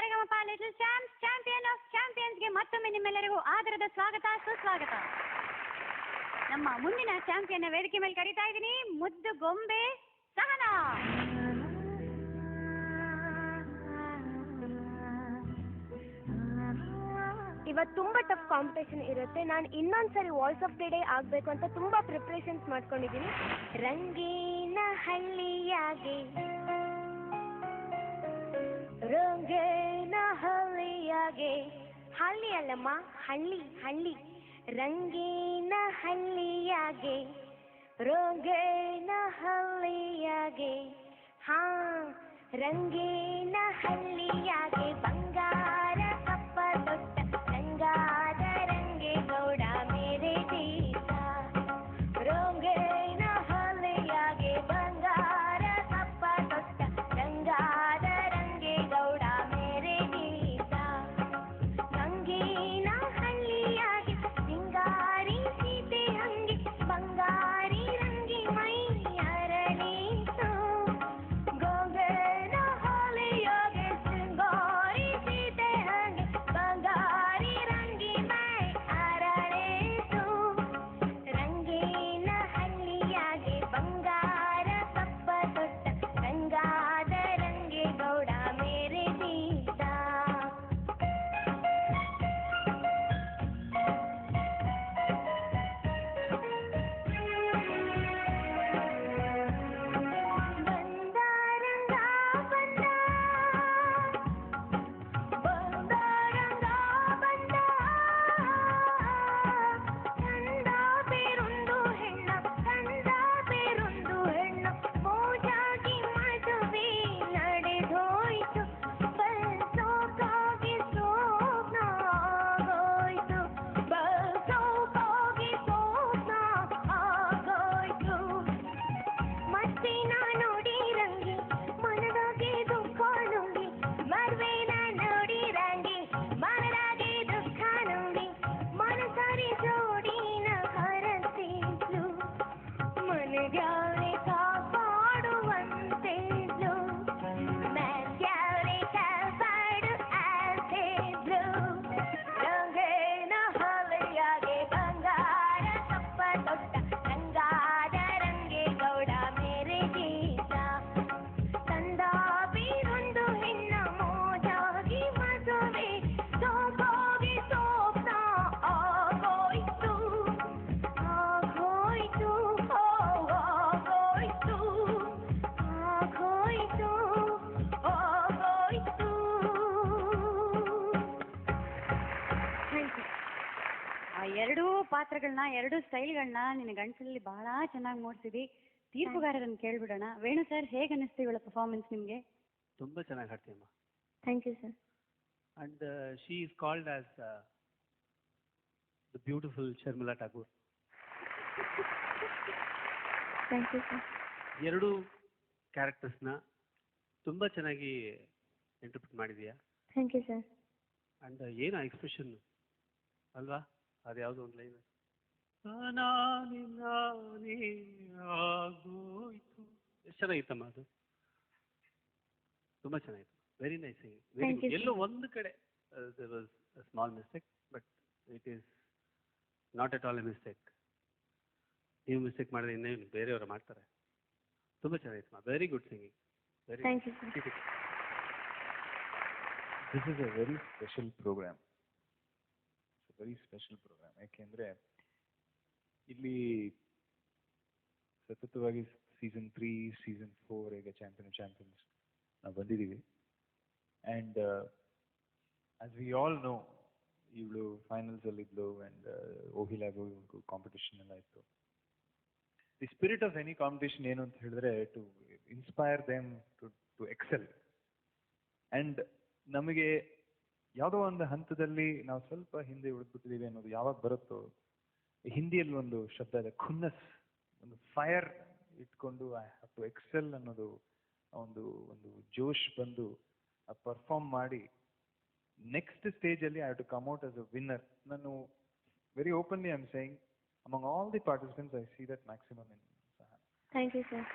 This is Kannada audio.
Sa Re Ga Ma Pa little champs champion of ಚಾಂಪಿಯನ್ಸ್ಗೆ ಮತ್ತೊಮ್ಮೆ ನಿಮ್ಮೆಲ್ಲರಿಗೂ ಆದರದ ಸ್ವಾಗತ ಸುಸ್ವಾಗತ. ನಮ್ಮ ಮುಂದಿನ ಚಾಂಪಿಯನ್ ವೇದಿಕೆ ಮೇಲೆ ಕರೀತಾ ಇದ್ದೀನಿ, ಮುದ್ದು ಗೊಂಬೆ ಸಹನಾ. ಇವತ್ತು ತುಂಬಾ ಟಫ್ ಕಾಂಪಿಟೇಷನ್ ಇರುತ್ತೆ. ನಾನು ಇನ್ನೊಂದ್ಸರಿ ವಾಯ್ಸ್ ಆಫ್ ದಿ ಡೇ ಆಗಬೇಕು ಅಂತ ತುಂಬಾ ಪ್ರಿಪ್ರೇಷನ್ಸ್ ಮಾಡ್ಕೊಂಡಿದ್ದೀನಿ. ರಂಗೀನ ಹಳ್ಳಿಯಾಗೆ ರಂಗೇನ ಹಳ್ಳಿಯಾಗೆ, ಹಳ್ಳಿ ಅಲ್ಲಮ್ಮ ಹಳ್ಳಿ ಹಳ್ಳಿ, ರಂಗೀನ ಹಳ್ಳಿಯಾಗೆ ರಂಗೇನ ಹಳ್ಳಿಯಾಗೆ, ಹಾ ರಂಗೀನ ಹಳ್ಳಿಯಾಗೆ ಬಂಗಾರ ಕಪ್ಪ ದೊಡ್ಡ ರಂಗಾದ ರಂಗೆ ಗೌಡ ಮೇರೆ ದೇಶ, ರಂಗೇನ ಹಳ್ಳಿಯಾಗೆ ಬಂಗಾರ ಕಪ್ಪ ದೊಡ್ಡ ರಂಗಾದ ರಂಗೆ ಗೌಡ ಮೇರೆ ದೇಶ, ರಂಗೀನ ಹಳ್ಳಿಯಾಗೆ ಸಿಂಗಾರಿ ಸೀತೆ ಹಂಗೆ ಬಂಗಾರಿ ರಂಗಿ ಮೈ ಅರಳಿತು, ಗೊಂಗೇನ ಹಳ್ಳಿಯಾಗೆ ಸಿಂಗಾರಿ ಸೀತೆ ಹಂಗೆ ಬಂಗಾರಿ ರಂಗಿ ಮೈ ಅರಳಿತು, ರಂಗೀನ ಹಳ್ಳಿಯಾಗೆ ಬಂಗಾರ ಕಪ್ಪ ದೊಡ್ಡ ರಂಗಾದ ರಂಗೆ ಗೌಡ ಮೇರೆ ದೇಶ. ಎರಡೂ ಪಾತ್ರಗಳನ್ನ ಎರಡೂ ಸ್ಟೈಲ್ಗಳನ್ನ ನಿನ್ನ ಗಂಟಲಲ್ಲಿ ಬಹಳ ಚೆನ್ನಾಗಿ ಮೂಡಿಸಿದಿ. ತೀರ್ಪುಗಾರರನ್ನು ಕೇಳ್ಬಿಡೋಣ. ವೇಣು ಸರ್, ಹೇಗೆ ಅನ್ನಿಸ್ತು ಇವಳ ಪರ್ಫಾರ್ಮೆನ್ಸ್ ನಿಮಗೆ? ತುಂಬಾ ಚೆನ್ನಾಗಿ ಹಾಡ್ತೀಯಮ್ಮ. Thank you sir. And she is called as the beautiful Sharmila Thakur. Thank you sir. ಎರಡೂ ಕ್ಯಾರೆಕ್ಟರ್ಸ್ನ ತುಂಬಾ ಚೆನ್ನಾಗಿ ಇಂಟರ್ಪ್ರಿಟ್ ಮಾಡಿದೀಯಾ. Thank you sir. ಅಂಡ್ ಏನು ಎಕ್ಸ್ಪ್ರೆಷನ್ ಅಲ್ವಾ, ಅದ್ಯಾವುದೋ ಒಂದು ಲೈನ್ ಆಗೋಯ್ತು, ಎಷ್ಟು ಚೆನ್ನಾಗಿತ್ತಮ್ಮ ಅದು, ತುಂಬಾ ಚೆನ್ನಾಗಿತ್ತು. Very nice singing, very good. ಎಲ್ಲೋ ಒಂದು ಕಡೆ there was a small mistake, but it is not at all a mistake. ನೀವು ಮಿಸ್ಟೇಕ್ ಮಾಡಿದ್ರೆ ಇನ್ನೇನು ಬೇರೆಯವರು ಮಾಡ್ತಾರೆ. ತುಂಬಾ ಚೆನ್ನಾಗಿತ್ತಮ್ಮ, very good singing. Very thank you sir. This is a very special programme. Very special programme ಯಾಕೆಂದರೆ ಇಲ್ಲಿ ಸತತವಾಗಿ ಸೀಸನ್ 3, ಸೀಸನ್ 4 ಈಗ ಚಾಂಪಿಯನ್ಸ್ ನಾವು ಬಂದಿದ್ದೀವಿ. And as we all know, ಇವಳು ಫೈನಲ್ಸಲ್ಲಿದ್ಲು ಆ್ಯಂಡ್ ಓಹಿಲಾಗೂ ಕಾಂಪಿಟೇಷನ್ ಎಲ್ಲ ಇತ್ತು. The spirit of any competition ಏನು ಅಂತ ಹೇಳಿದ್ರೆ to inspire them to excel. And ನಮಗೆ ಯಾವುದೋ ಒಂದು ಹಂತದಲ್ಲಿ ನಾವು ಸ್ವಲ್ಪ ಹಿಂದೆ ಉಳಿದ್ಬಿಟ್ಟಿದ್ದೀವಿ ಅನ್ನೋದು ಯಾವಾಗ ಬರುತ್ತೋ, ಹಿಂದಿಯಲ್ಲಿ ಒಂದು ಶಬ್ದ ಇದೆ, ಖುನ್ನಸ್, ಒಂದು ಫೈರ್ ಇಟ್ಕೊಂಡು ಐ ಹ್ಯಾವ್ ಟು ಎಕ್ಸೆಲ್ ಅನ್ನೋದು ಒಂದು ಒಂದು ಜೋಶ್ ಬಂದು ಪರ್ಫಾರ್ಮ್ ಮಾಡಿ ನೆಕ್ಸ್ಟ್ ಸ್ಟೇಜಲ್ಲಿ I have to come out as a winner. ನಾನು very openly I am saying among all the participants I see that maximum in Sahana. Thank you sir.